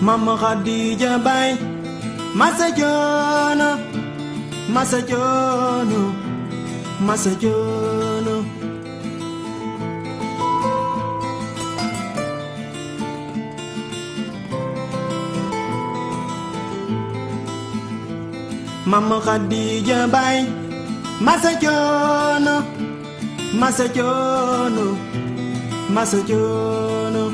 Mama Khadija Bay Masajono Masajono Masajono Mama Khadija Bay Masajono Masajono Masajono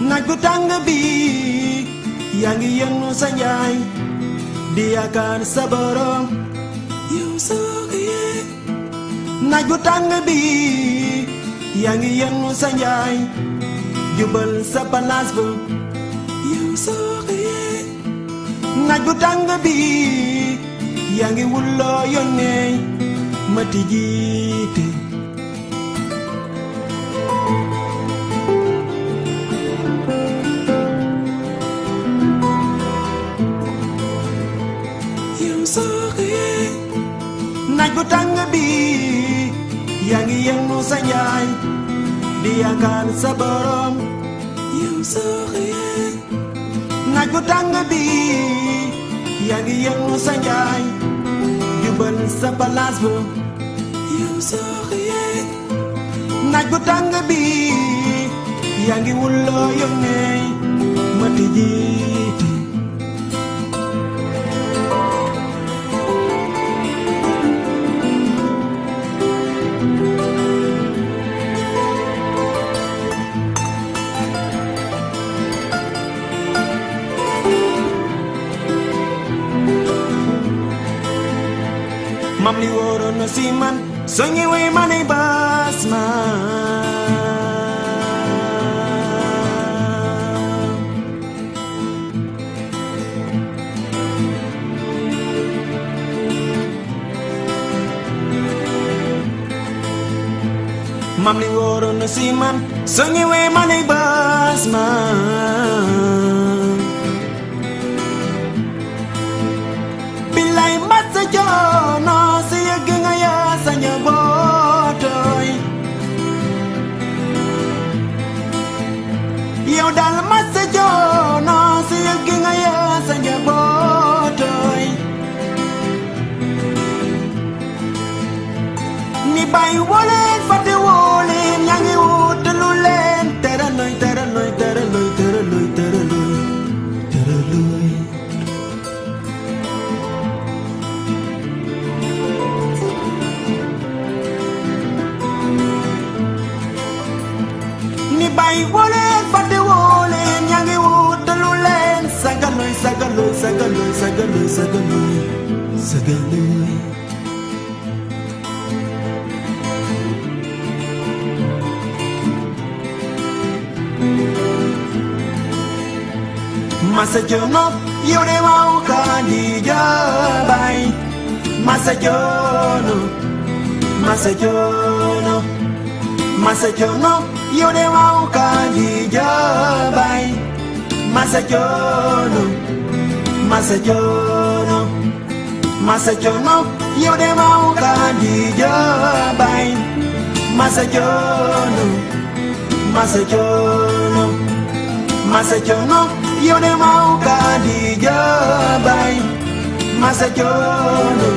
naaj bu tàng bi yaa ngi yëngu sa njaay di yaakaar sa borom yow soo xëyee naaj bu tàng bi yaa ngi yëngu sa njaay jubal sa palaas ba yow soo xëyee naaj bu tàng bi yaa ngi wulloo yónnee ma tijjiite naaj bu tàng bi yaa ngi yëngu sa njaay di yaakaar sa borom yow soo xëyee naaj bu tàng bi yaa ngi yëngu sa njaay jubal sa palaas ba yow soo xëyee naaj bu tàng bi yaa ngi wulloo yónnee ma tijjiite mam li wóoroon na si man soo ñëwee ma ne baas ma mam li wóoroon na si man soo ñëwee ma ne baas ma bilay masa joono si yëgg nga yaa sa njabootoy yow daal masa joono si yëgg nga yaa sa njabootoy ni bay woleen fate woleen yaa ngi wutalu leen teraloy teraloy teraloy teraloy teraloy teraloy bay woleen fate woleen yaa ngi wutalu leen sagaloy sagaloy sagaloy sagaloy sagaloy sagaloy Masajono yow de waaw Khadija Bay Masajono Masajono Masajono yow de waaw Khadija Bay Masajono Masajono Masajono yow de waaw Khadija Bay Masajono Masajono Masajono yow de waaw Khadija Bay Masajono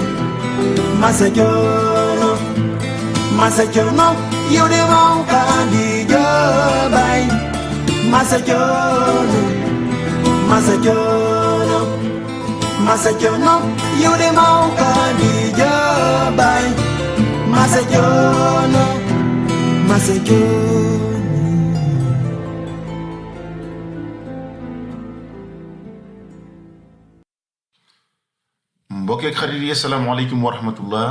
Masajono Masajono yow de waaw Khadija Bay Masajono Masajono Masajono yow de waaw Khadija Bay Masajono Masajono mbokk ak xarit yi asalaamaaleykum wa rahmatullah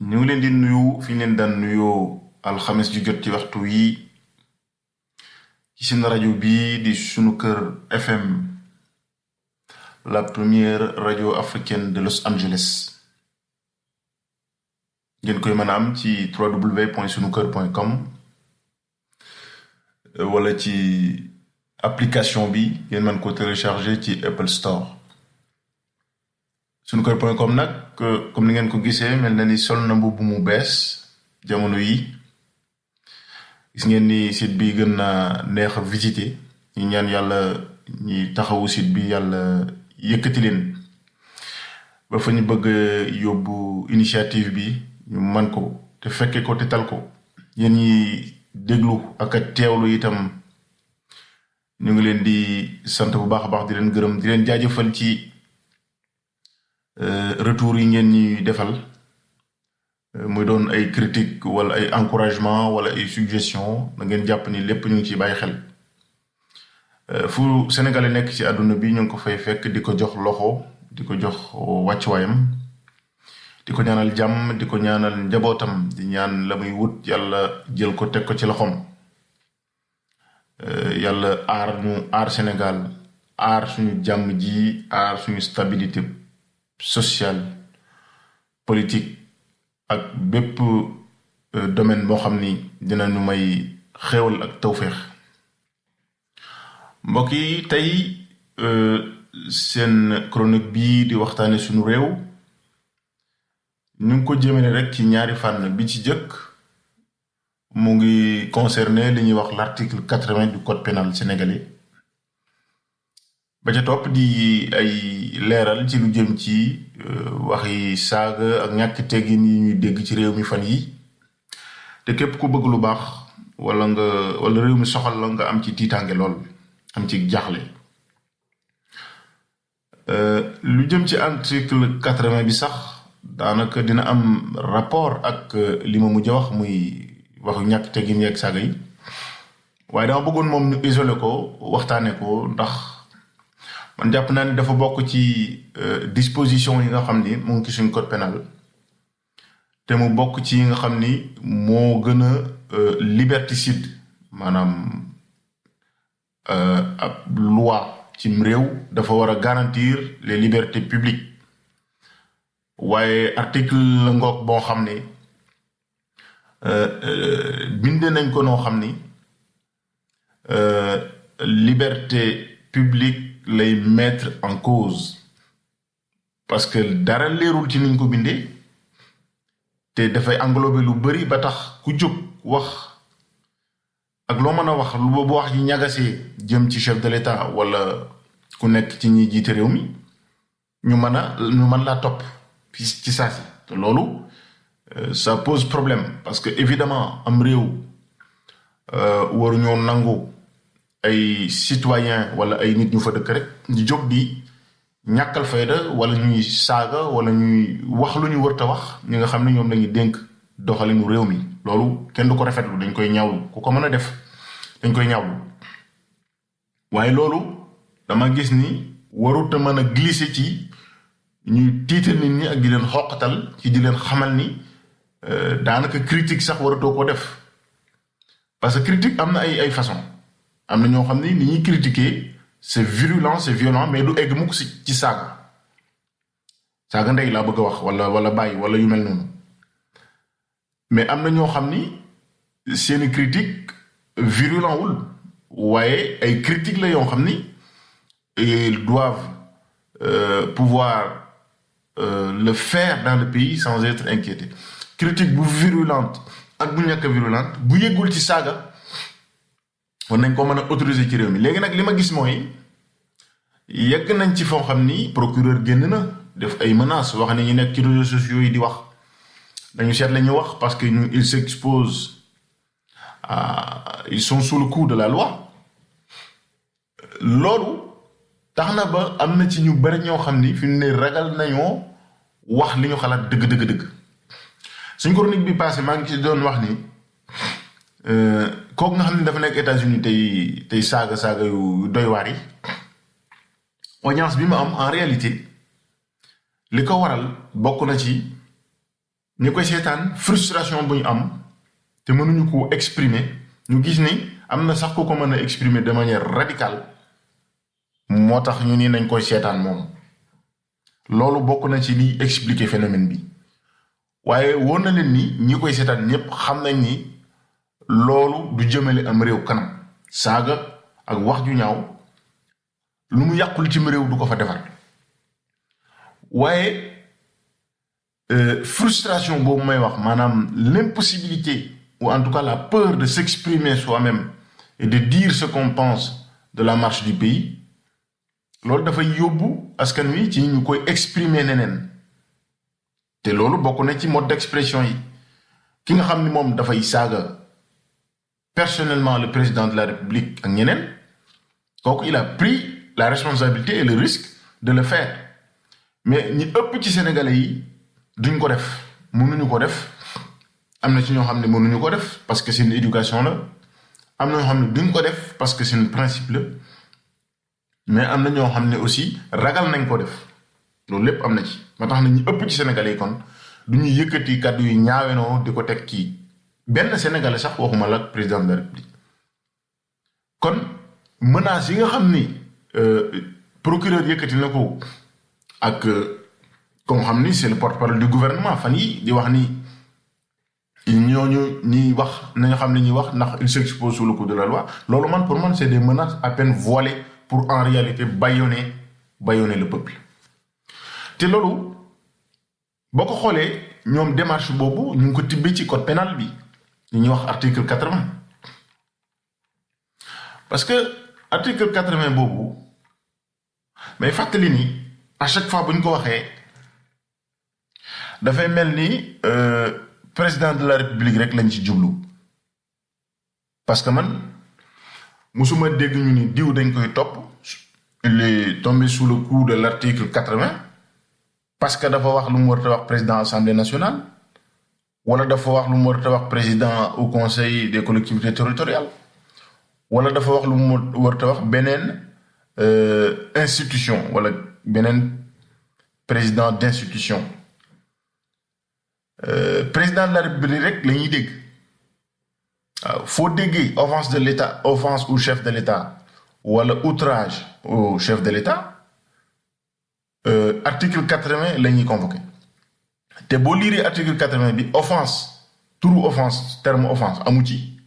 ñu ngi leen di nuyu fi ñu leen daan nuyoo alxames ju jot ci waxtu yi ci seen rajo bii di sunu kër FM la première radio africaine de Los Angeles ngeen koy mën a am ci www.sunuker.com wala ci application bi ngeen mën ko télécharger ci Apple Store sunuker.com nag comme ni ngeen ko gisee mel na ni sol na mbubb mu bees jamono yi gis ngeen ni site bi gën na neex a visiter ñi ñaan yàlla ñi taxawu site bi yàlla yëkkati leen ba fa ñu bëgg yóbbu initiative bi ñu man ko te fekke ko te tal ko yéen ñi déglu ak a teewlu itam ñu ngi leen di sant bu baax a baax di leen gërëm di leen jaajëfal ci retour yi ngeen ñuy defal muy doon ay critique wala ay encouragement wala ay suggestion da ngeen jàpp ni lépp ñu ngi ciy bàyyi xel fu sénégalais nekk ci àdduna bi ñu ngi ko fay fekk di ko jox loxo di ko jox wàccuwaayam di ko ñaanal jàmm di ko ñaanal njabootam di ñaan la muy wut yàlla jël ko teg ko ci loxoom yàlla aar Sénégal aar suñu jàmm ji aar suñu stabilité sociale politique ak bépp domaine boo xam ni dinañu may xéewal ak tawféex mbokk yi tey seen chronique bii di waxtaane suñu réew ñu ngi ko jëmale rek ci ñaari fànn bi ci jëkk mu ngi concerné li ñuy wax l'article 80 du code pénal sénégalais ba ca topp di ay leeral ci lu jëm ci waxi saaga ak ñàkk teggin yi ñuy dégg ci réew mi fan yi te képp ku bëgg lu baax wala réew mi soxal la nga am ci tiitaange lool am ci jaaxle lu jëm ci article 80 bi sax daanaka dina am rapport ak li ma mujj a wax muy waxu ñàkk teggin yeeg saaga yi waaye dama bëggoon moom ñu isolé ko waxtaane ko ndax man jàpp naa ni dafa bokk ci disposition yi nga xam ni mu ngi ci suñ code pénal te mu bokk ci yi nga xam ni moo gën a liberticide maanaam ab loi ci réew dafa war a garantir les libertés publiques waaye article la ngoog boo xam ne binde nañ ko noo xam ni liberté publique lay mettre en cause parce que dara leerul ci niñ ko bindee te dafay englober lu bari ba tax ku jóg wax ak loo mën a wax lu boobu wax yi ñagasee jëm ci chef de l'État wala ku nekk ci ñi jiite réew mi ñu mën laa topp ci saa si te loolu ça pose problème parce que évidemment am réew waruñoo nangu ay citoyen wala ay nit ñu fa dëkk rek ñu jóg di ñàkkal fayda wala ñuy saaga wala ñuy wax lu ñu wërta wax ñi nga xam ne ñoom lañuy dénk doxalinu réew mi loolu kenn du ko rafetlu dañ koy ñaawlu ku ko mën a def dañ koy ñaawlu waaye loolu dama gis ni warut a mën a glisser ci ñuy tiital nit ñi ak di leen xoqatal ci di leen xamal ni daanaka critique sax waratoo ko def parce que critique am na ay façon am na ñoo xam ni ñuy critiquer c'est virulent c'est violent mais du egg mukk ci saaga ndey laa bëgg a wax wala bàyyi wala yu mel noonu mais am na ñoo xam ni seeni critique virulent wul waaye ay critique la yoo xam ni ils doivent pouvoir le faire dans le pays sans être inquiétés critique bu virulente ak bu ñàkk virulente bu yëggul ci saaga war nañ ko mën a autoriser ci réew mi léegi nag li ma gis mooy yegg nañ ci foo xam ni procureur génn na def ay menaces wax ne ñu nekk ci réseaux sociaux yi di wax dañu seet la ñuy wax parce que ñu ils s'exposent ils sont sous le coup de la loi loolu tax na ba am na ci ñu bari ñoo xam ni fi mu ne ragal nañoo wax li ñu xalaat dëgg suñ chronique bi passé maa ngi ci doon wax ni kooku nga xam ne dafa nekk États-Unis tey saaga yu doy waar yi audience bi mu am en réalité li ko waral bokk na ci ñu koy seetaan frustration bu ñu am te mënuñu ko exprimer ñu gis ni am na sax ku ko mën a exprimer de manière radicale moo tax ñu ni nañ koy seetaan moom loolu bokk na ci liy expliquer phénomène bi waaye woon na leen ni ñi koy seetaan ñëpp xam nañ ni loolu du jëmale am réew kanam saaga ak wax ju ñaaw lu mu yàqul ci réew du ko fa defar waaye frustration boobu may wax maanaam l'impossibilité ou en tout cas la peur de s'exprimer soi-même et de dire ce qu'on pense de la marche du pays loolu dafay yóbbu askan wi ci ñu koy exprimer neneen te loolu bokk na ci mode d'expression yi ki nga xam ni moom dafay saaga personnellement le président de la République ak ñeneen kooku il a pris la responsabilité et le risque de le faire mais ñi ëpp ci sénégalais yi duñ ko def mënuñu ko def am na ci ñoo xam ne mënuñu ko def parce que c'est une éducation la am na ñoo xam ne duñ ko def parce que c'est un principe la mais am na ñoo xam ne aussi ragal nañ ko def loolu lépp am na ci ma tax na ñu ëpp ci sénégalais yi kon du ñu yëkkati kàddu yu ñaawenoo di ko teg ci benn sénégalais sax waxuma la président de la République kon menace yi nga xam ni procureur yëkkati na ko ak comme xam ni c'est le porte-parole du gouvernement fan yi di wax ni ñooñu ñuy wax nañu xam ne ñuy wax ndax il s'expose sous le coup de la loi loolu man pour man c'est des menaces à peine voilées pour en réalité bâillonner le peuple te loolu boo ko xoolee ñoom démarche boobu ñu ngi ko tibbee ci code pénal bi ñu ñuy wax article 80 parce que article 80 boobu mais fàttali ni à chaque fois bu ñu ko waxee dafay mel ni président de la République rek lañ ci jublu parce que man musuma dégg ñu ni diw dañ koy topp il est tombé sous le coup de l'article 80 parce que dafa wax lu mu war a wax président Assemblée nationale wala dafa wax lu mu war a wax président au conseil des collectivités territoriales wala dafa wax lu mu war a wax beneen institution wala beneen président d'institution président de la République rek la ñuy dégg waaw foo déggee offense de l'État offense au chef de l'État wala outrage au chef de l'État article 80 la ñuy convoqué te boo liiree article 80 bi offense turu offense terme offense amu ci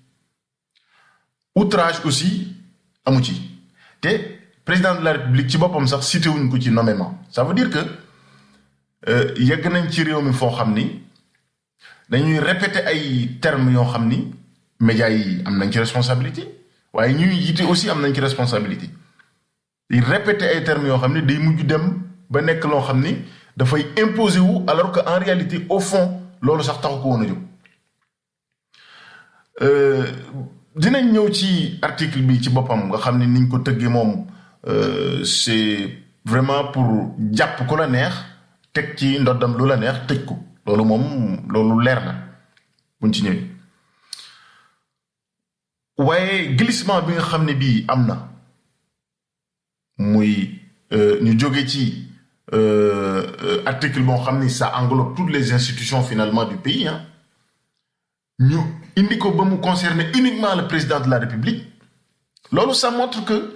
outrage aussi amu ci te président de la République ci boppam sax cité wuñ ko ci nommément ça veut dire que yegg nañ ci réew mi foo xam ni dañuy répéter ay termes yoo xam ni médias yi am nañ ci responsabilité waaye ñuy yite aussi am nañ ci responsabilité di répéter ay termes yoo xam ni day mujj dem ba nekk loo xam ni dafay imposer wu alors que en réalité au fond loolu sax taxu ko woon a jóg dinañ ñëw ci article bi ci boppam nga xam ni niñ ko tëggee moom c'est vraiment pour jàpp ko la neex teg ci ndoddam lu la neex tëj ko loolu moom loolu leer na buñ ci ñëwee waaye glissement bi nga xam ne bii am na muy ñu jóge ci article boo xam ni ça englobe toutes les institutions finalement du pays hein ñu indi ko ba mu concerner uniquement le président de la République loolu ça montre que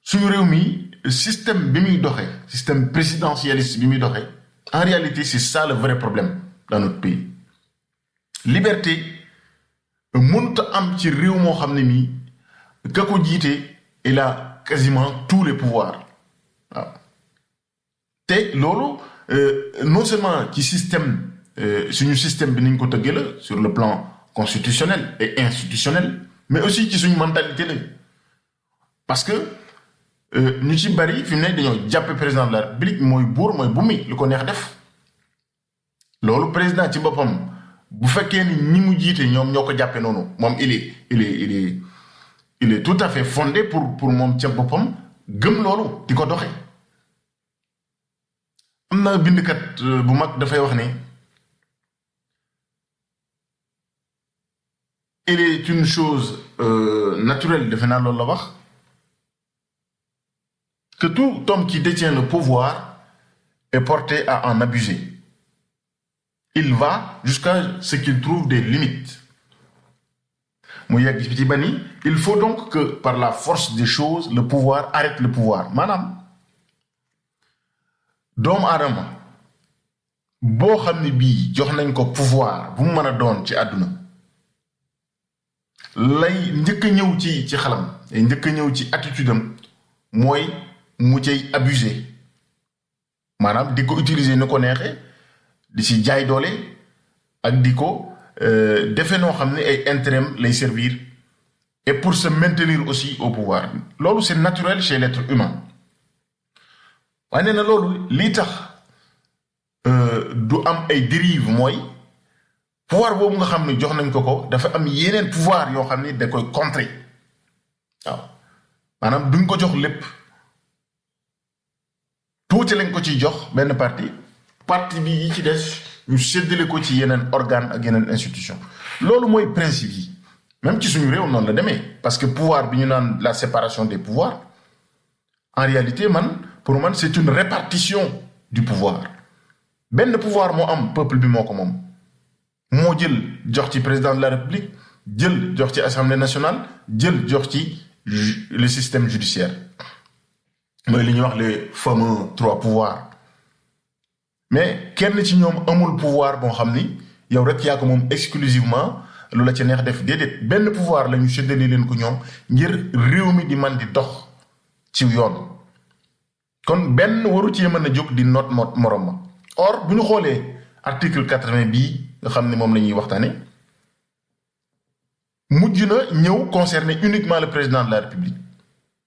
suñu réew mi système bi muy doxee système présidentialiste bi muy doxee en réalité c'est ça le vrai problème dans notre pays liberté mënut a am ci réew moo xam ne mii ka ko jiite il a quasiment tous les pouvoirs waaw te loolu non seulement ci système suñu système bi niñ ko tëggee la sur le plan constitutionnel et institutionnel mais aussi ci suñu mentalité la parce que ñu ci bari fi mu ne dañoo jàppe président de la République mooy buur mooy bu mi lu ko neex def loolu président ci boppam bu fekkee ni ñi mu jiite ñoom ñoo ko jàppe noonu moom il est tout à fait fondé pour moom ca boppam gëm loolu di ko doxe am na bindkat bu mag dafay wax ne il est une chose naturelle defe naa loolu la wax que tout homme qui détient le pouvoir est porté à en abuser. Il va jusqu'à ce qu'il trouve des limites. Il faut donc que par la force des choses, le pouvoir arrête le pouvoir. Madame, doomu aadama boo xam ne bii jox nañ ko pouvoir bu mu mën a doon ci àdduna lay njëkk a ñëw ci xalam njëkk a ñëw ci attitude am mooy mu cay abuser maanaam di ko utiliser ni ko neexee di si jaay doole ak di ko defe noo xam ne ay intérêt lay servir et pour se maintenir aussi au pouvoir loolu c'est naturel chez l'être humain waaye nee na loolu lii tax du am ay dérive mooy pouvoir boobu nga xam ne jox nañ ko dafa am yeneen pouvoir yoo xam ne da koy contrer waaw maanaam duñ ko jox lépp tuuti lañ ko ciy jox benn parti bi yi ci des ñu séddale ko ci yeneen organe ak yeneen institution loolu mooy principe yi même ci suñu réew noonu la demee parce que pouvoir bi ñu naan la séparation des pouvoirs en réalité pour man c'est une répartition du pouvoir benn pouvoir moo am peuple bi moo ko moom moo jël jox ci président de la république jël jox ci assemblée nationale jël jox ci le système judiciaire mooy li ñuy wax les fameux 3 pouvoirs mais kenn ci ñoom amul pouvoir boo xam ni yow rek yaa ko moom exclusivement lu la ci neex def déedéet benn pouvoir la ñu séddale leen ko ñoom ngir réew mi di man di dox ci yoon kon benn waru ci mën a jóg di noot morom ma or bu ñu xoolee article 80 bii nga xam ne moom la ñuy waxtaane mujj na ñëw concerner uniquement le président de la république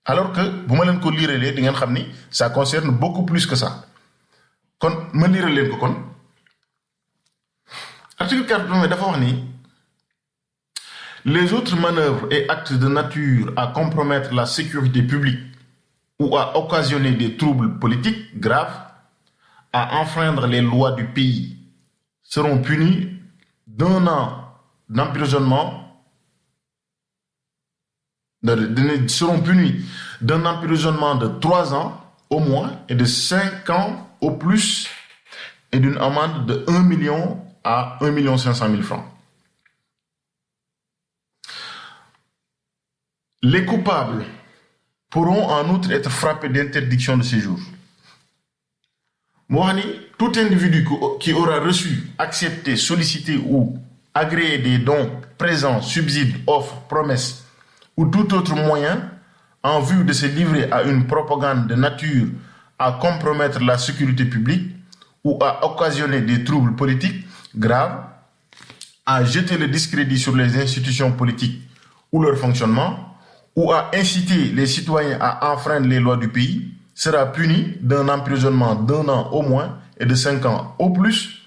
alors que bu ma leen ko liiralee di ngeen xam ni ça concerne beaucoup plus que ça kon ma liiral leen ko kon article 80 dafa wax ni les autres manœuvres et actes de nature à compromettre la sécurité publique ou à occasionner des troubles politiques graves à enfreindre les lois du pays seront punis d'1 an d'emprisonnement seront punis d'un emprisonnement de 3 ans au moins et de 5 ans au plus et d'une amende de 1 million à 1 500 000 francs. Les coupables pourront en outre être frappés d'interdiction de séjour. Mohani, tout individu qui aura reçu, accepté, sollicité ou agréé des dons, présents, subsides, offres, promesses ou tout autre moyen en vue de se livrer à une propagande de nature à compromettre la sécurité publique ou à occasionner des troubles politiques graves, à jeter le discrédit sur les institutions politiques ou leur fonctionnement, ou à inciter les citoyens à enfreindre les lois du pays, sera puni d'un emprisonnement d'1 an au moins et de 5 ans au plus,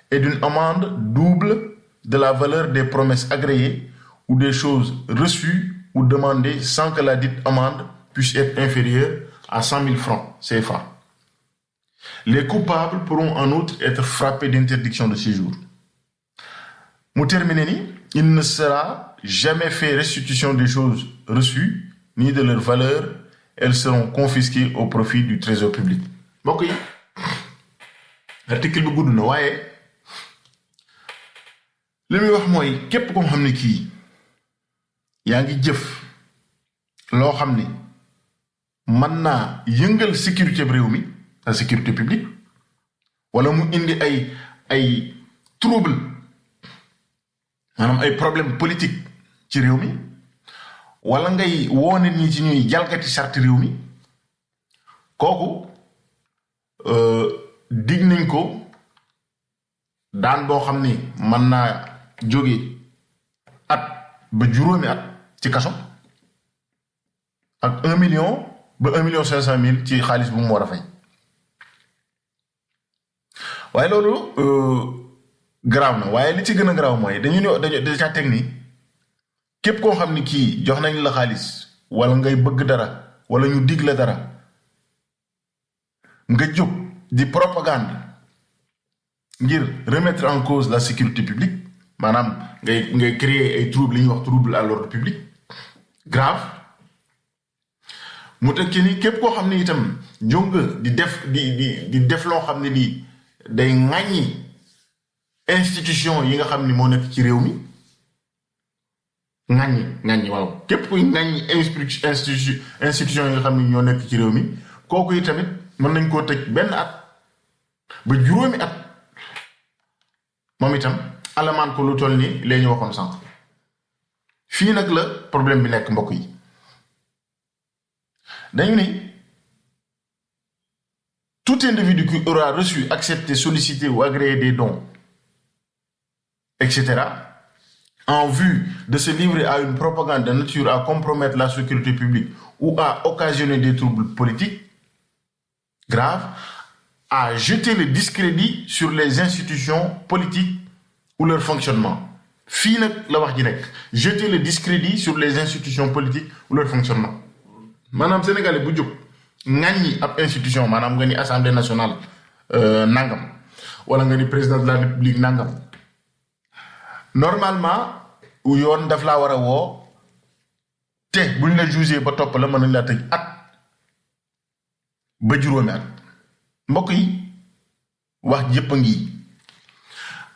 et d'une amende double de la valeur des promesses agréées ou des choses reçues ou demandées sans que la dite amende puisse être inférieure à 100 000 francs CFA. Les coupables pourront en outre être frappés d'interdiction de séjour. Moutermineni, il ne sera jamais fait restitution des choses reçues, ni de leur valeur. Elles seront confisquées au profit du trésor public. Ok. Article bi gudd na waaye li muy wax mooy képp ko xam ne kii yaa ngi jëf loo xam ne mën naa yëngal sécurité réew mi la sécurité publique wala mu indi ay trouble maanaam ay problème politique ci réew mi wala ngay woo nit ñi ci ñuy jalgati sarti réew mi kooku dig nañ ko daan boo xam ni mën naa jóge at ba juróomi at ci kaso ak 1 million ba 1 500 000 ci xaalis bu mu war a fay waaye loolu garaaw na waaye li ci gën a garaaw mooy dañu déjà teg ni képp koo xam ni kii jox nañ la xaalis wala ngay bëgg dara wala ñu dig la dara nga jóg di propagande ngir remettre en cause la sécurité publique maanaam ngay créer ay trouble li ñuy wax trouble à l'ordre public grave mu teg ci ni képp koo xam ne itam jóg di def loo xam ne lii day ŋàññi institution yi nga xam ni moo nekk ci réew mi ŋàññi waaw képp kuy ŋàññi institution yi nga xam ni ñoo nekk ci réew mi kooku yi tamit mën nañ koo tëj 1 at ba juróomi at moom itam alamaan ko lu toll ni lee ñu waxoon sànq fii nag la problème bi nekk mbokk yi dañu ni toute tout individu qui aura reçu, accepté, sollicité ou agréé des dons, etc., en vue de se livrer à une propagande de nature à compromettre la sécurité publique ou à occasionner des troubles politiques graves, à jeter le discrédit sur les institutions politiques ou leur fonctionnement. Fii nag la wax ji nekk, jeter le discrédit sur les institutions politiques ou leur fonctionnement. Maanaam Sénégalais bu jóg ŋàññi ab institution, maanaam nga ni Assemblée nationale nangam wala nga ni président de la République nangam, normalement yoon daf laa war a woo te buñ la jugé ba topp la mën nañ laa tëj at ba juróomi at. Mbokk yi wax jëpp a ngi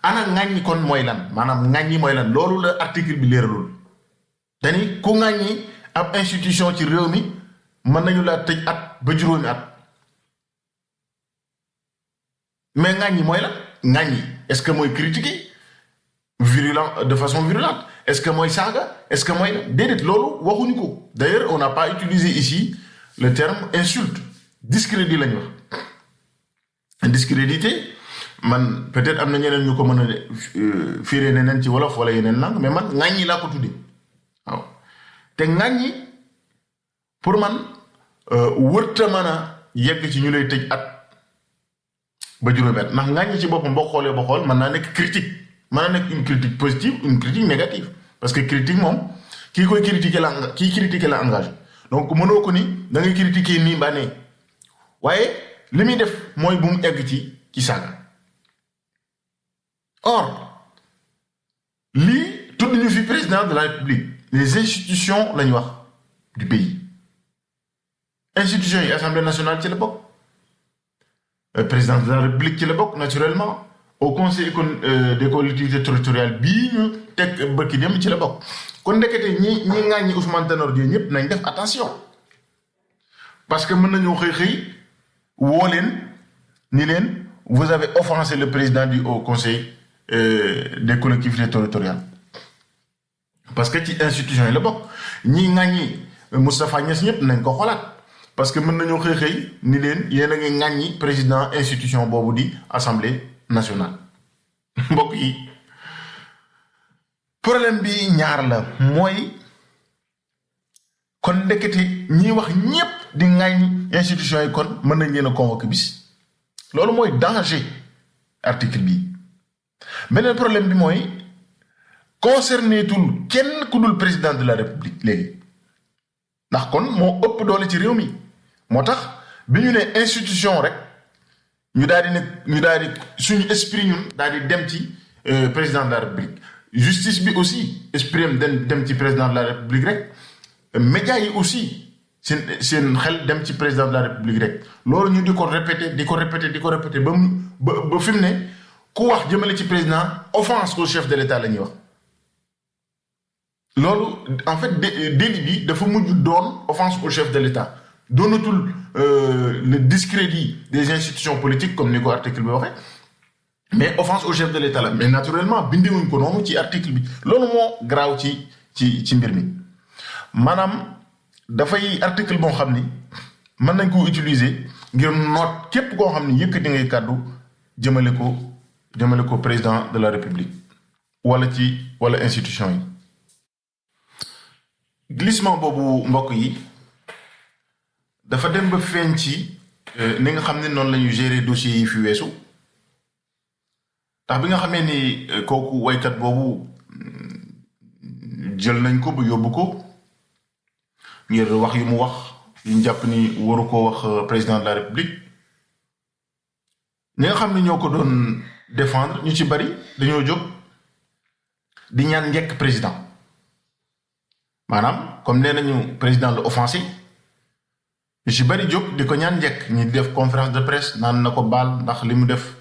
ana ŋàññi kon mooy lan, maanaam ŋàññi mooy lan, loolu la article bi leeralul. Dani ku ŋàññi ab institution ci réew mi mën nañu laa tëj at ba juróomi at. Mais ŋàññi mooy lan? Ŋàññi est-ce que mooy critiquer virulent de façon virulente? Est-ce que mooy saaga? Est-ce que mooy déedéet loolu waxuñu ko. D'ailleurs on n'a pas utilisé ici le terme insulte. Discrédit lañu wax. Discrédité man peut-être am na ñeneen ñu ko mën a firé neneen ci wolof wala yeneen langue, mais man ŋàññi laa ko tuddee waaw. te ŋàññi pour man wërta mën a yegg ci ñu lay tëj at ba juróomi at, ndax ŋàññi ci boppam boo xoolee ba xool mën naa nekk critique, mën naa nekk une critique positive, une critique négative, parce que critique moom kii koy critiquer la engagé. Donc mënoo ko ni da ngay critiquer nii ba nee, waaye li muy def mooy bu mu egg ci saaga. Or lii tudd ñu fi président de la République, les institutions lañu wax du pays. Institutions yi Assemblée nationale ci la bokk, président de la République ci la bokk naturellement, au conseil des collectivités territoriales bii ñu teg bëkki dem ci la bokk. Kon ndekete ñi ŋàññi Ousmane Tanor Dieng ñëpp nañ def attention, parce que mën nañoo xëy woo leen ni leen vous avez offensé le président du haut conseil des collectivités territoriales, parce que ci institution yi la bokk. ñi ŋàññi Moustapha Niasse ñëpp nañ ko xoolaat, parce que mën nañoo xëy ni leen yéen a ngi ŋàññi président institution boobu di assemblée nationale. Mbokk yi problème bi ñaar la, mooy kon ndekete ñi wax ñëpp di ŋàññi institution yi kon mën nañ leen a convoquer bis. Loolu mooy danger article bi. Beneen problème bi mooy concerné tul kenn ku dul président de la République léegi, ndax kon moo ëpp doole ci réew mi. Moo tax bi ñu ne institution rek ñu daal di suñu esprit ñun daal di dem ci président de la République. Justice bi aussi esprit am dem ci président de la République rek. Médias yi aussi seen xel dem ci président de la République rek. Loolu ñu di ko répéter ba fi mu ne ku wax jëmale ci président offense au chef de l'État la ñuy wax. Loolu en fait délit bi dafa mujj doon offense au chef de l'État, doonatul le discrédit des institutions politiques comme ni ko article bi waxee, mais offense au chef de l'État la. Mais naturellement bindewuñ ko noonu ci article bi. Loolu moo garaaw ci mbir mi. Maanaam dafay article boo xam ni mën nañ ko utiliser ngir noot képp koo xam ni yëkkati ngay kàddu jëmale ko président de la République wala institution yi. Glissement boobu mbokk yi dafa dem ba feeñ ci ni nga xam ne noonu la ñu gérer dossiers yi fi weesu, ndax bi nga xamee ni kooku waykat boobu jël nañ ko ba yóbbu ko ngir wax yu mu wax yu ñu jàpp ni waru ko wax président de la République, ñi nga xam ne ñoo ko doon défendre ñu ci bari dañoo jóg di ñaan njëkk président. Maanaam comme nee nañu président la offensé, ñu ci bari jóg di ko ñaan njëkk, ñi def conférence de presse naan na ko baal ndax li mu def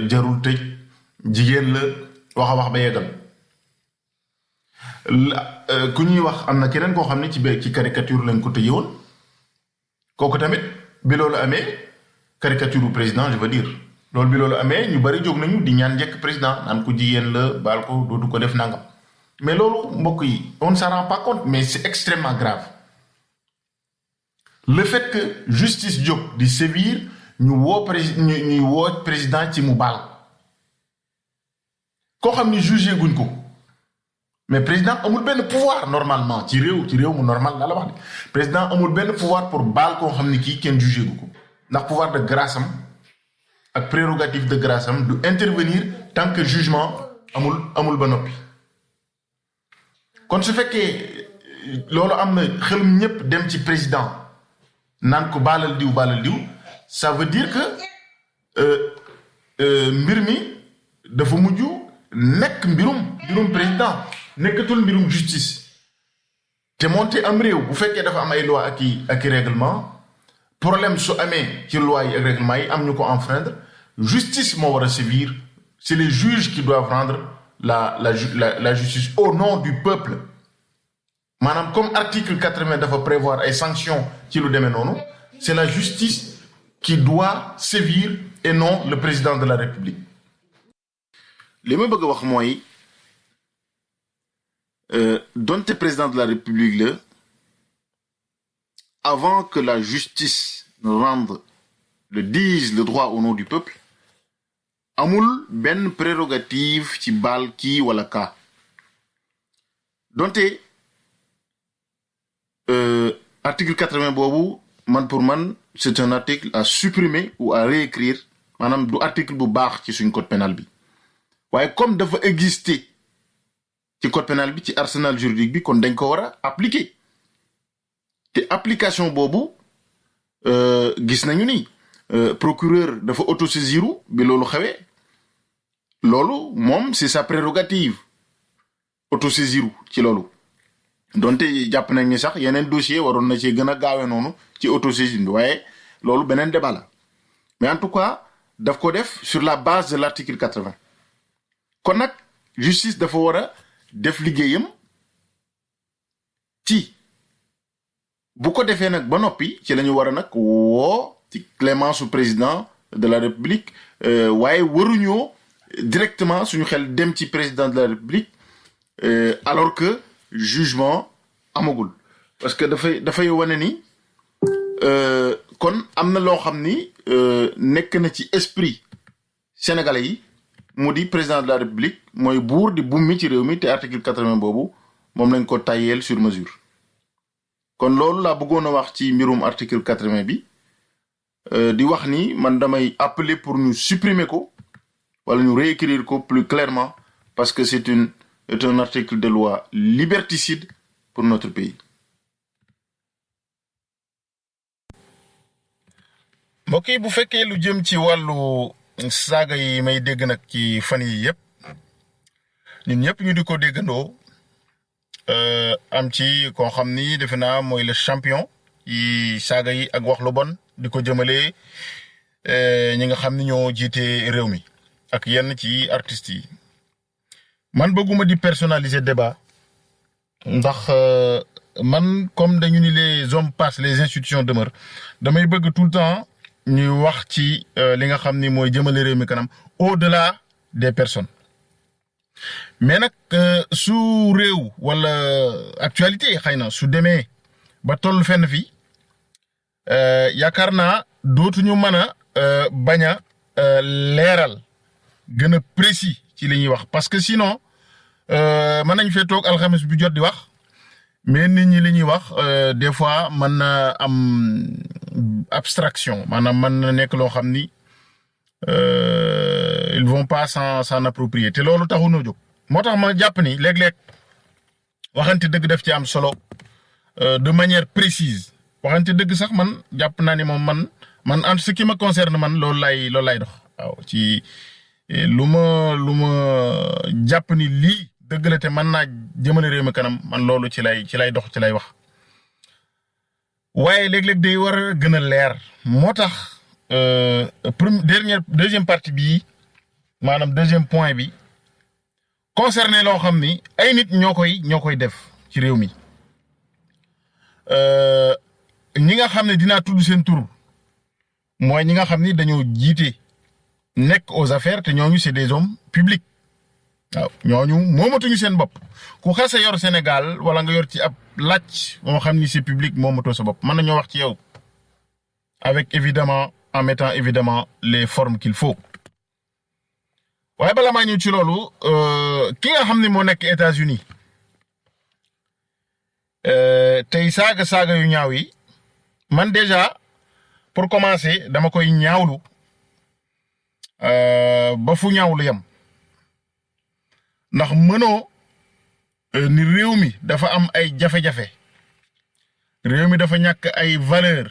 jarul tëj, jigéen la wax ba yeggal. Ku ñuy wax am na keneen koo xam ne ci caricature lañ ko tëjee woon, kooku tamit bi loolu amee caricature du président je veux dire, loolu bi loolu amee ñu bari jóg nañu di ñaan njëkk président naan ko jigéen la baal ko dootu ko def nangam. Mais loolu mbokk yi on ne s'en rend pas compte, mais c'est extrêmement grave. Le fait que justice jóg di sévir ñu woo président ci mu baal koo xam ni jugé guñ ko mais président amul benn pouvoir normalement ci réew mu normal la wax de président amul benn pouvoir pour baal koo xam ni kii kenn jugé gu ko ndax pouvoir de grâce am ak prérogative de grâce am du intervenir tant que jugement amul ba noppi kon su fekkee loolu am na xelum ñëpp dem ci président naan ko baalal diw ça veut dire que mbir mi dafa mujj nekk mbirum président nekkatul mbirum justice te monté am réew bu fekkee dafa am ay loi ak i règlement problème su amee ci loi yi ak règlement yi am ñu ko enfreindre justice moo war a sévir c'est les juges qui doivent rendre la justice au nom du peuple maanaam comme article 80 dafa prévoir ay sanctions ci lu demee noonu c'est la justice qui doit sévir et non le président de la République. li ma bëgg a wax mooy donte président de la République la avant que la justice dise le droit au nom du peuple amul benn prérogative ci baal kii wala kaa donte article 80 boobu pour man c'est un article à supprimer ou à réécrire maanaam du article bu baax ci suñ code pénal bi waaye comme dafa exister ci code pénal bi ci arsenal juridique bi kon dañ ko war a appliquer te application boobu gis nañu ni procureur dafa autosaisiru bi loolu xewee loolu moom c'est sa prérogative autosaisiru ci loolu donte jàpp nañ ni sax yeneen dossier waroon na ci gën a gaawe noonu ci autosaisine bi waaye loolu beneen débat la mais en tout cas daf ko def sur la base de l'article 80 kon nag justice dafa war a def liggéeyam ci bu ko defee nag ba noppi ci la ñu war a nag woo ci clémence su président de la République waaye waruñoo directement suñu xel dem ci président de la République alors que jugement amagul parce que dafay wane ni kon am na loo xam ni nekk na ci esprit sénégalais yi mu di président de la République mooy buur di bummi ci réew mi te article 80 boobu moom lañ ko tayyeel sur mesure kon loolu laa bëggoon a wax ci mbirum article 80 bi di wax ni man damay appeler pour ñu supprimer ko wala ñu réécrire ko plus clairement parce que c'est un article de loi liberticide pour notre pays. mbokk yi bu fekkee lu jëm ci wàllu saaga yi may dégg nag ci fan yi yëpp ñun ñëpp ñu di ko déggandoo am ci koo xam ni defe naa mooy le champion yi saaga yi ak wax lu bon di ko jëmale ñi nga xam ni ñoo jiite réew mi ak yenn ci artistes yi man bëgguma di personnaliser débat ndax man comme dañu ni les hommes passent les institutions demeurent damay bëgg tout le temps ñuy wax ci li nga xam ni mooy jëmale réew mi kanam au-delà des personnes mais nag su réew wala actualité xëy na su demee ba toll fenn fii yaakaar naa dootuñu mën a bañ a leeral gën a précis ci li ñuy wax parce que sinon mën nañ fee toog alxames bu jot di wax mais nit ñi li ñuy wax des fois mën na am abstraction maanaam mën na nekk loo xam ni ils vont pas s'en approprier te loolu taxu noo jóg moo tax ma jàpp ni léeg-léeg waxante dëgg def ci am solo de manière précise waxante dëgg sax man jàpp naa ni moom man en ce qui me concerne man loolu lay dox waaw ci lu ma jàpp ni lii dëgg la te mën naa jëmale réew mi kanam man loolu ci lay dox ci lay wax waaye léeg-léeg day war a gën a leer moo tax deuxième partie bii maanaam deuxième point bi concerné loo xam ni ay nit ñoo koy def ci réew mi ñi nga xam ne dinaa tudd seen tur mooy ñi nga xam ni dañoo jiite nekk aux affaires te ñooñu c'est des hommes publics waaw ñooñu moomatuñu seen bopp ku xase yor Sénégal wala nga yor ci ab laaj moo xam ni c'est public moomatoo sa bopp mën nañoo wax ci yow avec évidemment en mettant évidemment les formes qu'il faut. waaye bala maa ñëw ci loolu ki nga xam ne moo nekk États-Unis tey saaga yu ñaaw yi man déjà pour commencer dama koy ñaawlu ba fu ñaawlu yam ndax mënoo ni réew mi dafa am ay jafe-jafe réew mi dafa ñàkk ay valeur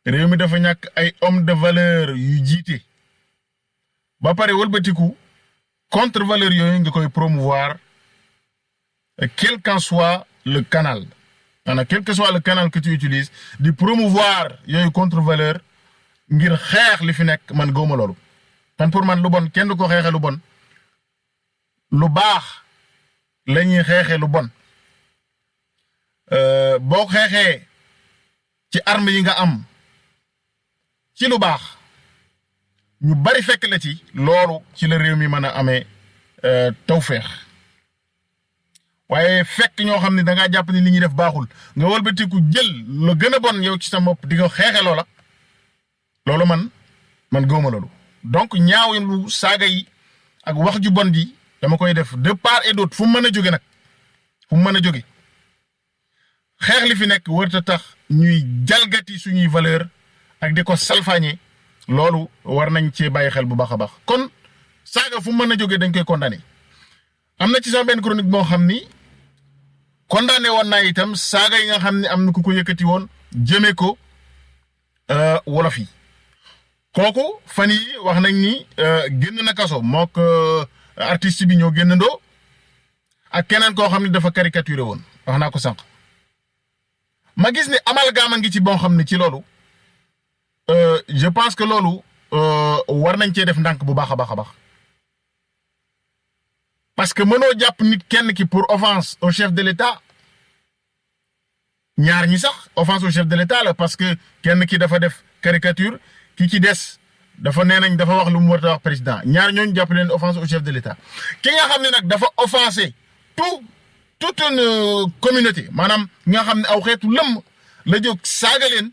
réew mi dafa ñàkk ay homme de valeur yu jiite ba pare wëlbatiku contre valeur yooyu nga koy promouvoir quel qu'en soit le canal maanaam quel que soit le canal que tu utilises di promouvoir yooyu contre valeur ngir xeex li fi nekk man gëwuma loolu tan pour man lu bon kenn du ko xeexe lu bon lu baax la ñuy xeexe lu bon boo xeexee ci arme yi nga am ci lu baax ñu bari fekk la ci loolu ci la réew mi mën a amee tawfeex waaye fekk ñoo xam ne da ngaa jàpp ni li ñuy def baaxul nga wëlbatiku jël lu gën a bon yow ci sa bopp di nga xeexe loola loolu man gëwuma loolu donc ñaaw lu saaga yi ak wax ju bon ji dama koy def de part et d'autre fu mu mën a jóge nag fu mu mën a jóge xeex li fi nekk warta tax ñuy jalgati suñuy valeur ak di ko salfaañe loolu war nañ cee bàyyi xel bu baax a baax kon saaga fu mu mën a jóge dañ koy condamné am na ci sama benn chronique boo xam ni condamné woon naa itam saaga yi nga xam ne am na ku ko yëkkati woon jëmee ko wolof yi kooku fan yi wax nañ ni génn na kaso mook artiste bi ñoo génnandoo ak keneen koo xam ne dafa caricaturé woon wax naa ko sànq ma gis ne amalgame ngi ci boo xam ne ci loolu je pense que loolu war nañ cee def ndànk bu baax a baax a baax parce que mënoo jàpp nit kenn ki pour offense au chef de l'État ñaar ñi sax offense au chef de l'État la parce que kenn ki dafa def caricature ki ci des dafa nee nañ dafa wax lu mu war a wax président ñaar ñooñu jàpp leen offense au chef de l'État ki nga xam ne nag dafa offensé toute une communauté maanaam nga xam ne aw xeetu lëmm la jóg saaga leen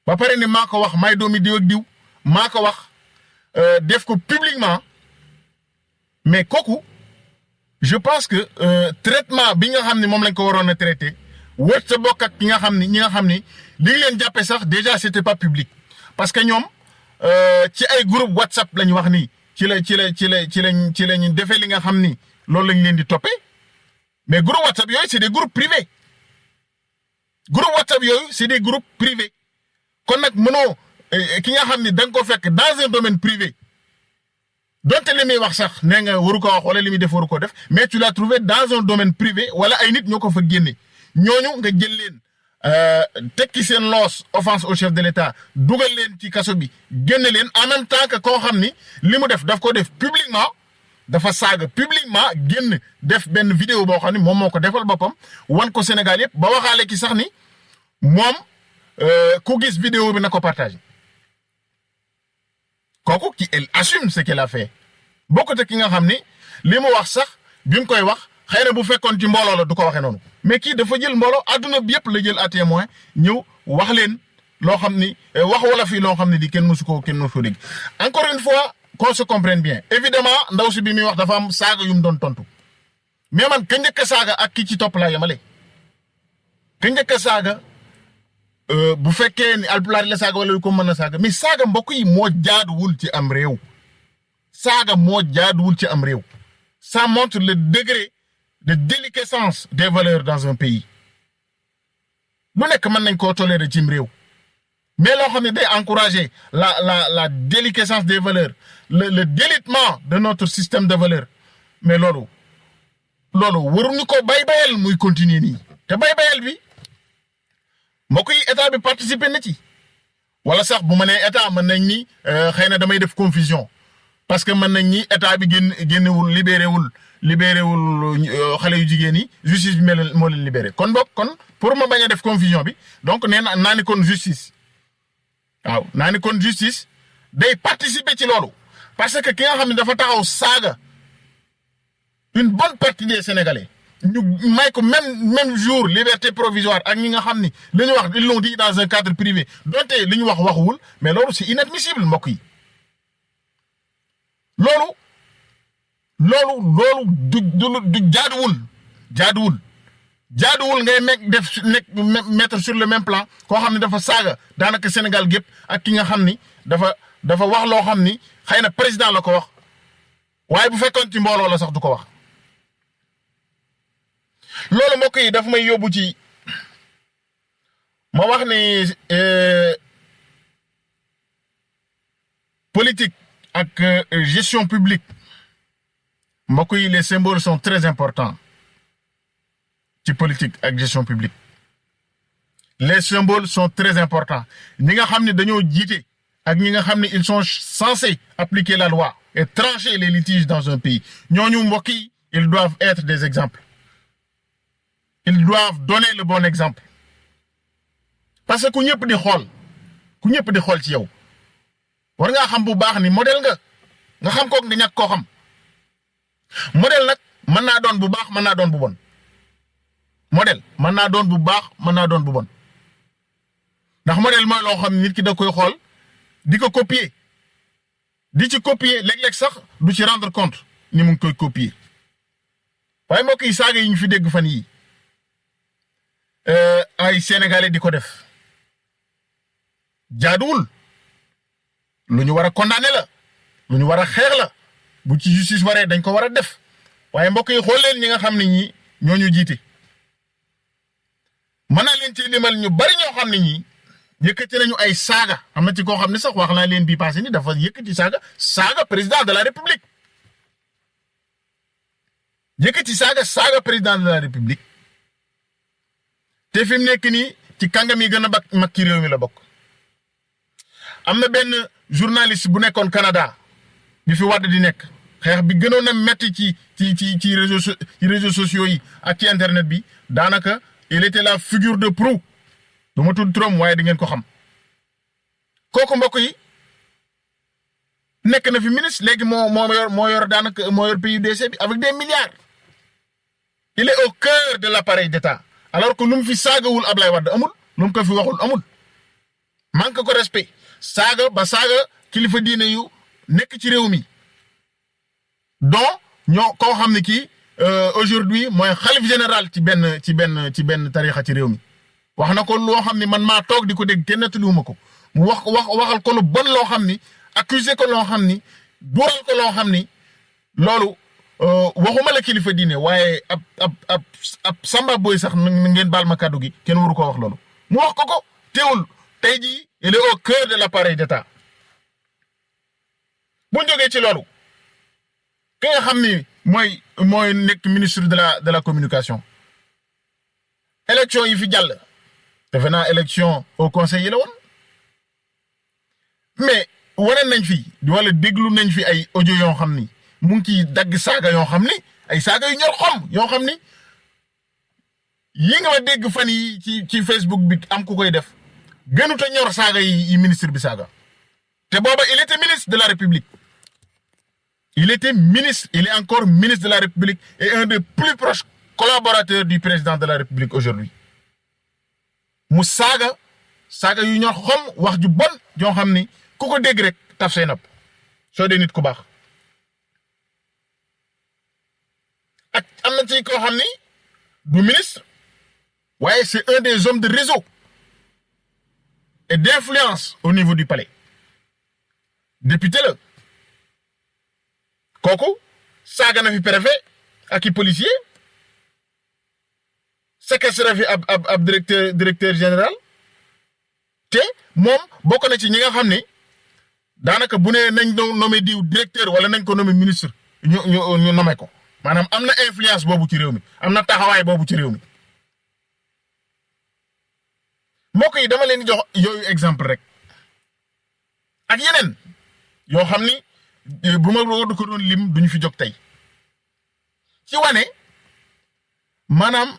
ba pare ne maa ko wax may doomi diw ak diw maa ko wax def ko publiquement mais kooku je pense que traitement bi nga xam ne moom lañ ko waroon a traité wër sa bokk ak ñi nga xam ni li leen jàppee sax déjà c'était pas public parce que ñoom ci ay groupe WhatsApp lañ wax ni ci lañ defee li nga xam ni loolu lañ leen di toppee mais groupe WhatsApp yooyu c'est des groupes privés kon nag mënoo ki nga xam ni da nga ko fekk dans un domaine privé donte li muy wax sax nee nga waru ko wax wala li muy def waru ko def mais tu l'as trouvé dans un domaine privé wala ay nit ñoo ko fa génne ñooñu nga jël leen tekki seen loos offense au chef de l'État dugal leen ci kaso bi génne leen en même temps que koo xam ni li mu def daf ko def publiquement dafa saaga publiquement génn def benn vidéo boo xam ni moom moo ko defal boppam wan ko Sénégal yëpp ba waxaale ki sax ni moom ku gis vidéo bi na ko partagé kooku ki elle assume ce qu'elle a fait bokkut ak ki nga xam ni li mu wax sax bi mu koy wax xëy na bu fekkoon ci mbooloo la du ko waxee noonu mais kii dafa jël mbooloo adduna bi yëpp la jël à témoin ñëw wax leen loo xam ni wax wala fii loo xam ne di kenn mësu ko dégg encore une fois qu'on se comprenne bien évidemment ndaw si bi muy wax dafa am saaga yu mu doon tontu mais man ka njëkk a saaga ak ki ci topp laa yemale ka njëkk a saaga bu fekkee ni alpulaar la saaga wala lu ko mën a saaga mais saaga mbokk yi moo jaaduwul ci am réew ça montre le degré de déliquescence des valeurs dans un pays lu nekk mën nañ koo tolérer cim réew mais loo xam ne day encourager la déliquescence des valeurs le délitement de notre système de valeurs mais loolu waruñu ko bayal muy continuer nii te bayal bi mbokk yi état bi participer na ci wala sax bu ma nee état mën nañ ni xëy na damay def confusion parce que mën nañ ni état bi génnewul libéréwul xale yu jigéen yi justice bi moo leen libéré kon pour ma bañ a def confusion bi donc nee naa ni kon justice waaw naa ni kon justice day participer ci loolu parce que ki nga xam ne dafa taxaw saaga une bonne partie des Sénégalais ñu may ko même jour liberté provisoire ak ñi nga xam ni li ñu wax ils l'ont dit dans un cadre privé donte li ñu wax waxuwul mais loolu c'est inadmissible mbokk yi loolu du jaaduwul ngay mettre sur le même plan koo xam ne dafa saaga daanaka Sénégal gépp ak ki nga xam ni dafa wax loo xam ni xëy na président la ko wax waaye bu fekkoon ci mbooloo la sax du ko wax loolu mbokk yi daf may yóbbu ci ma wax ni politique ak gestion publique mbokk yi les symboles sont très importants ci politique ak gestion publique les symboles sont très importants ñi nga xam ne dañoo jiite ak ñi nga xam ne ils sont censés appliquer la loi et trancher les litiges dans un pays ñooñu mbokk yi ils doivent être des exemples ils doivent donner le bon exemple parce que ku ñëpp di xool ci yow war ngaa xam bu baax ni modèle nga xam kook nga ñàkk koo xam modèle nag mën naa doon bu baax mën naa doon bu bon modèle mën naa doon bu baax mën naa doon bu bon ndax modèle mooy loo xam nit ki da koy xool di ko copier di ci copier léeg-léeg sax du ci rendre compte ni mu ngi koy copier waaye mbokk yi saaga yi ñu fi dégg fan yi ay sénégalais di ko def jaaduwul lu ñu war a condamner la lu ñu war a xeex la bu ci justice waree dañ ko war a def waaye mbokk yi xool leen ñi nga xam ne ñi ñoo ñu jiite mën naa leen ci limal ñu bari ñoo xam ne ñi yëkkati nañu ay saaga am na ci koo xam ne sax wax naa leen bii passé ni dafa yëkkati saaga président de la république yëkkati saaga président de la république te fi mu nekk nii ci kàngam yi gën a mag ci réew mi la bokk am na benn journaliste bu nekkoon Canada bi fi Wade di nekk xeex bi gënoon a metti ci réseaux sociaux yi ak ci internet bi daanaka il était la figure de proue du ma tudd turam waaye di ngeen ko xam kooku mbokk yi nekk na fi ministre léegi moo yor daanaka moo yor PUDC bi avec des milliards il est au cœur de l'appareil d'État alors que lu mu fi saagawul Ablaye Wade amul lu mu ko fi waxul amul manque ko respect saaga kilifa diine yu nekk ci réew mi donc ñoo koo xam ne kii aujourd'hui mooy xalif général ci benn tarixa ci réew mi wax na ko loo xam ni man maa toog di ko dégg kenn nettaliwuma ko mu waxal ko lu bon loo xam ni accuser ko loo xam ni dural ko loo xam ni loolu waxuma la kilifa diine waaye ab samba boy sax ngeen baal ma kàddu gi kenn waru ko wax loolu mu wax ko teewul tey jii il est au cœur de l'appareil d'État bu ñu jógee ci loolu ki nga xam ni mooy nekk ministre de la communication élection yi fi jàll defe naa élection au conseil yi la woon mais wane nañ fi wala déglu nañ fi ay audio yoo xam ni mu ngi ciy dagg saaga yoo xam ni ay saaga yu ñor xom yoo xam ni yi nga ma dégg fan yi ci Facebook bi am ku koy def gënut a ñor saaga yi ministre bi saaga te booba il était ministre de la République il est encore ministre de la République et un des plus proches collaborateurs du président de la République aujourd'hui mu saaga yu ñor xom wax ju bon joo xam ni ku ko dégg rek taf say nopp soo dee nit ku baax ak am na ci koo xam ni du ministre waaye c'est un des hommes de réseau et d'influence au niveau du palais député la kooku saaga na fi préfet ak i policier séquestré fi ab directeur général te moom bokk na ci ñi nga xam ne daanaka bu ne nañ nommé diw directeur wala nañ ko nommé ministre ñu nommé ko maanaam am na influence boobu ci réew mi am na taxawaay boobu ci réew mi mbokk yi dama leen di jox yooyu exemple rek ak yeneen yoo xam ni bu ma ko doon lim duñu fi jóg tey ci wane maanaam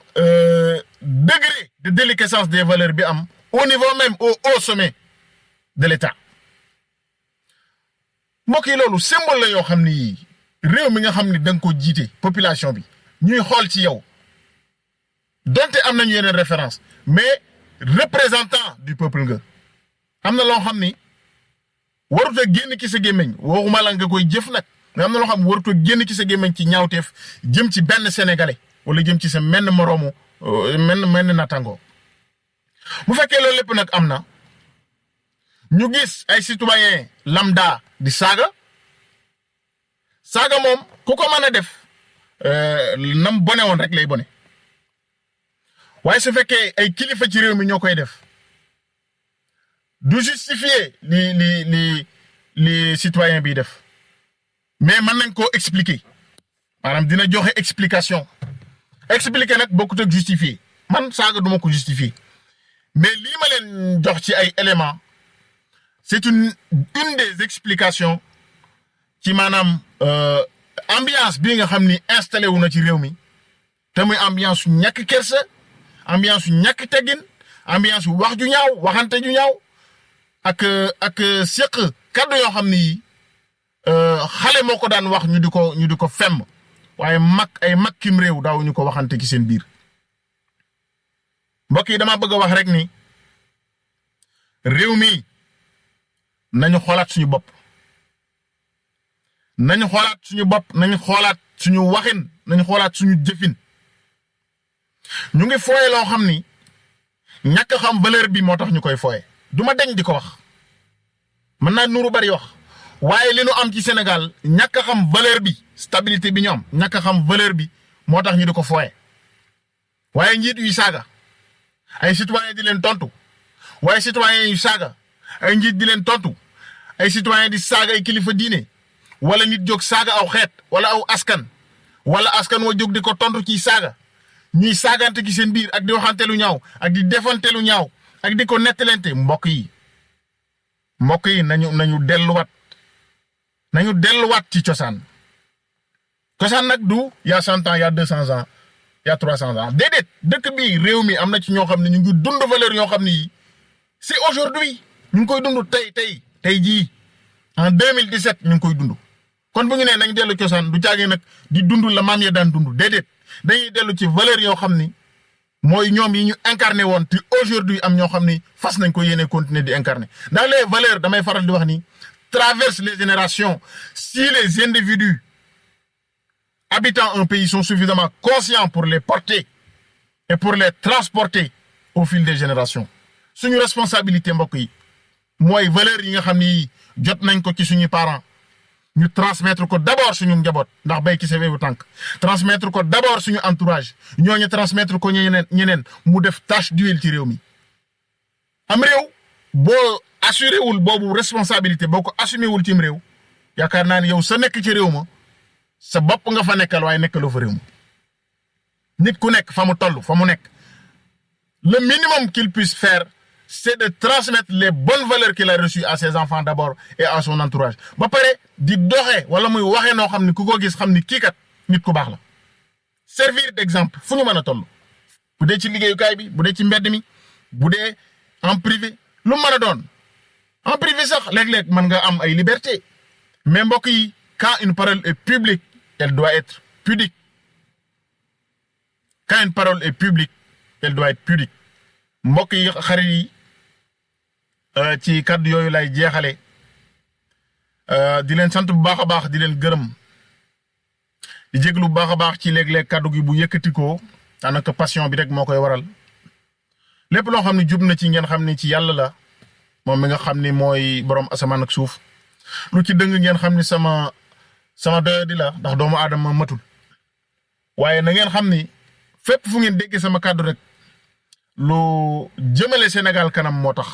degré de déliquescence des valeurs bi am au niveau même au haut sommet de l'État mbokk yi loolu symbole la yoo xam ni réew mi nga xam ni da nga ko jiite population bi ñuy xool ci yow donte am nañu yeneen référence mais représentant du peuple nga am na loo xam ni warut a génn ci sa gémmiñ waxuma la nga koy jëf nag mais am na loo xam warut a génn ci sa gémmiñ ci ñaawteef jëm ci benn sénégalais wala jëm ci sa menn moroomu menn natango bu fekkee loolu lépp nag am na ñu gis ay citoyen lambda di saaga moom ku ko mën a def nam bone woon rek lay bone waaye su fekkee ay kilifa ci réew mi ñoo koy def du justifier li citoyen bi def mais mën nañ koo expliquer maanaam dina joxe explication expliquer nag bokkut ak justifier man saaga duma ko justifier mais lii ma leen jox ci ay éléments c'est une des explications ci maanaam ambiance bi nga xam ni installé wu na ci réew mi te muy ambiance su ñàkk kersa ambiance su ñàkk teggin ambiance su wax ju ñaaw waxante ju ñaaw ak séq kaddu yoo xam ni xale moo ko daan wax ñu di ko femm waaye ay mag kim réew daaw ñu ko waxante ci seen biir mbokk yi dama bëgg a wax rek ni réew mi nañu xoolaat suñu bopp nañu xoolaat suñu waxin nañu xoolaat suñu jëfin ñu ngi fooye loo xam ni ñàkk xam valeur bi moo tax ñu koy fooye duma deñ di ko wax mën naa nuru bari wax waaye li nu am ci Sénégal ñàkk xam valeur bi stabilité bi ñu am ñàkk xam valeur bi moo tax ñu di ko fooye waaye njiit yu saaga ay citoyen di leen tontu waaye citoyen yu saaga ay njiit di leen tontu ay citoyen di saaga ay kilifa diine wala nit jóg saaga aw xeet wala aw askan wala askan wa jóg di ko tontu ci saaga ñuy saagante ci seen biir ak di waxante lu ñaaw ak di defante lu ñaaw ak di ko nettalente mbokk yi nañu delluwaat ci cosaan nag du y a 100 ans y a 200 ans y a 300 ans déedéet dëkk bi réew mi am na ci ñoo xam ne ñu ngi dund valeur yoo xam ni c'est aujourd'hui ñu ngi koy dund tey jii en 2017 ñu ngi koy dund kon bu ñu nee nañ dellu cosaan du caagee nag di dund la maam ya daan dund déedéet dañuy dellu ci valeur yoo xam ni mooy ñoom yi ñu incarné woon te aujourd'hui am ñoo xam ni fas nañ ko yéene continuer di incarner dans les valeurs damay faral di wax ni traverse les générations si les individus habitant un pays sont suffisamment conscients pour les porter et pour les transporter au fil des générations suñu responsabilité mbokk yi mooy valeur yi nga xam ni jot nañ ko ci suñuy parents ñu transmettre ko d'abord suñu njaboot ndax bay ci sa wewu tànk transmettre ko d'abord suñu entourage ñooñu transmettre ko ñeneen mu def tâche d'huile ci réew mi am réew boo assuré wul boobu responsabilité boo ko assumé wul cim réew yaakaar naa ne yow sa nekk ci réew ma sa bopp nga fa nekkal waaye nekkaloo fa réew ma nit ku nekk fa mu toll fa mu nekk le minimum qu'il puisse faire c'est de transmettre les bonnes valeurs qu'il a reçues à ses enfants d'abord et à son entourage ba pare di doxee wala muy waxee noo xam ni ku ko gis xam ni kii kat nit ku baax la servir d'exemple fu ñu mën a toll bu dee ci liggéeyukaay bi bu dee ci mbedd mi bu dee en privé lu mën a doon en privé sax léeg-léeg mën nga am ay liberté mais mbokk yi quand une parole est publique elle doit être pudique quand une parole est publique elle doit être pudique mbokk yi xarit yi ci kaddu yooyu lay jeexale di leen sant bu baax a baax di leen gërëm di jéglu bu baax a baax ci léeg-léeg kaddu gi bu yëkkatikoo daanaka passion bi rek moo koy waral lépp loo xam ne jub na ci ngeen xam ne ci yàlla la moom mi nga xam ni mooy borom asamaan ak suuf lu ci dëng ngeen xam ni sama doyadi la ndax doomu aadama matul waaye na ngeen xam ni fépp fu ngeen déggee sama kaddu rek lu jëmale Sénégal kanam moo tax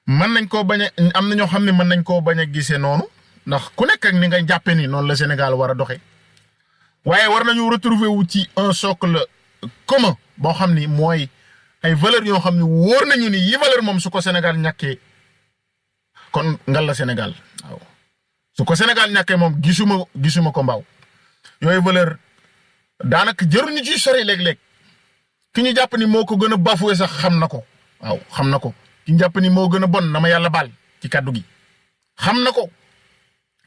mën nañ koo bañ a am na ñoo xam ne mën nañ koo bañ a gisee noonu ndax ku nekk ak ni nga jàppe ni noonu la Sénégal war a doxe waaye war nañu retrouver wu ci un socle commun boo xam ni mooy ay valeurs yoo xam ni wóor nañu ni yi valeur moom su ko Sénégal ñàkkee kon ngal la Sénégal waaw su ko Sénégal ñàkkee moom gisuma ko mbaaw yooyu valeur daanaka jëruñu ci sori léeg-léeg ki ñu jàpp ni moo ko gën a bafoué sax xam na ko waaw xam na ko ki ñu jàpp ni moo gën a bon na ma yàlla baal ci kaddu gi xam na ko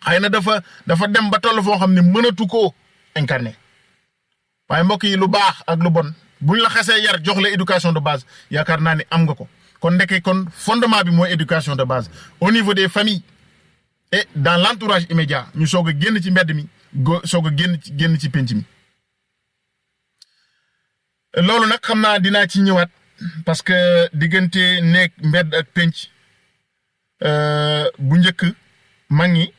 xëy na dafa dem ba toll foo xam ne mënatu koo incarné waaye mbokk yi lu baax ak lu bon buñ la xasse yar jox la éducation de base yaakaar naa ni am nga ko kon ndeke kon fondement bi mooy éducation de base au niveau des familles et dans l'entourage immédiat ñu soog a génn ci mbedd mi soog a génn ci penc mi loolu nag xam naa dinaa ci ñëwaat parce que diggante nekk mbedd ak penc bu njëkk mag ñi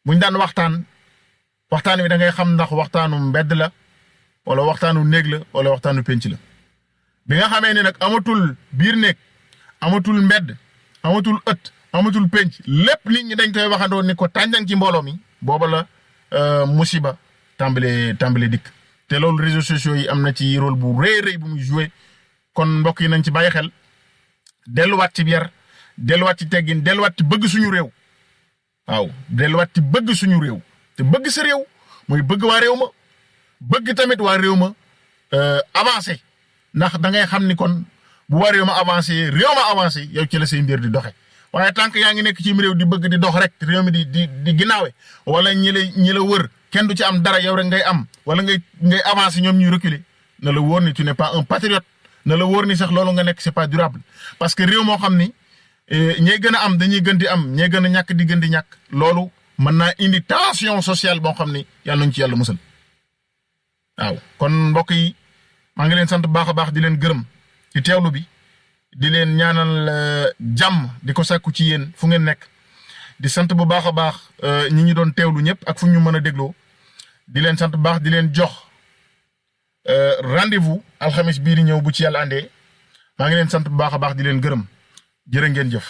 buñ daan waxtaan wi da ngay xam ndax waxtaanu mbedd la wala waxtaanu néeg la wala waxtaanu penc la bi nga xamee ni nag amatul biir néeg amatul mbedd amatul ëtt amatul penc lépp nit ñi dañ koy waxandoo ni ko tànjang ci mbooloo mi booba la musiba tàmbale dikk te loolu réseaux sociaux yi am na ci rôle bu rëy bu muy joué kon mbokk yi nañ ci bàyyi xel delluwaat ci yar delluwaat ci teggin delluwaat ci bëgg suñu réew waaw delluwaat ci bëgg suñu réew te bëgg sa réew mooy bëgg waa réew ma bëgg tamit waa réew ma avancé ndax da ngay xam ni kon bu waa réew ma avancé yow ci la say mbir di doxe waaye tant que yaa ngi nekk ci réew di bëgg di dox rek réew mi di ginnaawe wala ñi la wër kenn du ci am dara yow rek ngay am wala ngay avancer ñoom ñuy reculer na la wóor ni tu n'es pas un patriote na la wóor ni sax loolu nga nekk c'est pas durable parce que réew moo xam ni ñay gën a am dañuy gën di am ñay gën a ñàkk di gën di ñàkk loolu mën naa indi tension sociale boo xam ni yàlla nañu ci yàlla musal waaw kon mbokk yi maa ngi leen sant bu baax a baax di leen gërëm ci teewlu bi di leen ñaanal jàmm di ko sàkku ci yéen fu ngeen nekk di sant bu baax a baax ñi ñu doon teewlu ñëpp ak fu ñu mën a dégloo di leen sant bu baax di leen jox rendez-vous alxamis bii di ñëw bu ci yàlla àndee maa ngi leen sant bu baax a baax di leen gërëm jërë ngeen jëf